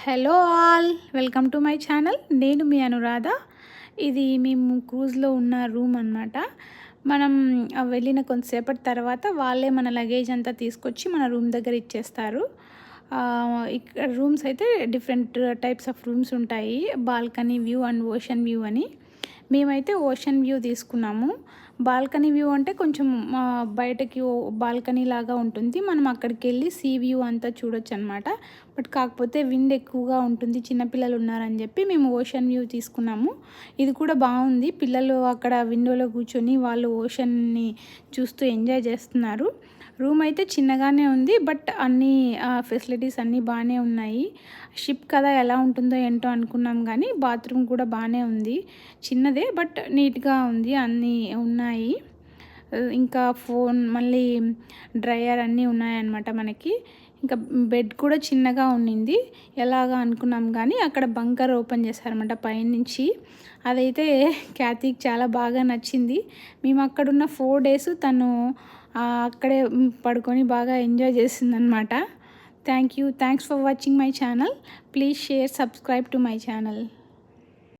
Hello all, welcome to my channel. నేను మీ అనురాధ. ఇది మేము క్రూజ్లో ఉన్న రూమ్ అనమాట. మనం వెళ్ళిన కొంతసేపటి తర్వాత వాళ్ళే మన లగేజ్ అంతా తీసుకొచ్చి మన రూమ్ దగ్గర ఇచ్చేస్తారు. ఇక్కడ రూమ్స్ అయితే డిఫరెంట్ టైప్స్ ఆఫ్ రూమ్స్ ఉంటాయి. Balcony view and ocean view అని. మేమైతే ఓషన్ వ్యూ తీసుకున్నాము. బాల్కనీ వ్యూ అంటే కొంచెం బయటకి బాల్కనీ లాగా ఉంటుంది. మనం అక్కడికి వెళ్ళి సీ వ్యూ అంతా చూడొచ్చు అనమాట. బట్ కాకపోతే విండ్ ఎక్కువగా ఉంటుంది, చిన్నపిల్లలు ఉన్నారని చెప్పి మేము ఓషన్ వ్యూ తీసుకున్నాము. ఇది కూడా బాగుంది. పిల్లలు అక్కడ విండోలో కూర్చొని వాళ్ళు ఓషన్ని చూస్తూ ఎంజాయ్ చేస్తున్నారు. రూమ్ అయితే చిన్నగానే ఉంది, బట్ అన్ని ఫెసిలిటీస్ అన్నీ బాగానే ఉన్నాయి. షిప్ కదా ఎలా ఉంటుందో ఏంటో అనుకున్నాం, కానీ బాత్రూమ్ కూడా బాగానే ఉంది. చిన్నదే బట్ నీట్గా ఉంది, అన్నీ ఉన్నాయి. ఇంకా ఫోన్ మళ్ళీ డ్రయర్ అన్నీ ఉన్నాయన్నమాట మనకి. ఇంకా బెడ్ కూడా చిన్నగా ఉండింది. ఎలాగా అనుకున్నాం, కానీ అక్కడ బంకర్ ఓపెన్ చేశారన్నమాట పైనుంచి. అదైతే క్యాతీకి చాలా బాగా నచ్చింది. మేము అక్కడున్న 4 days తను అక్కడే పడుకొని బాగా ఎంజాయ్ చేసిందనమాట. Thanks for watching my channel. Please share, subscribe to my channel.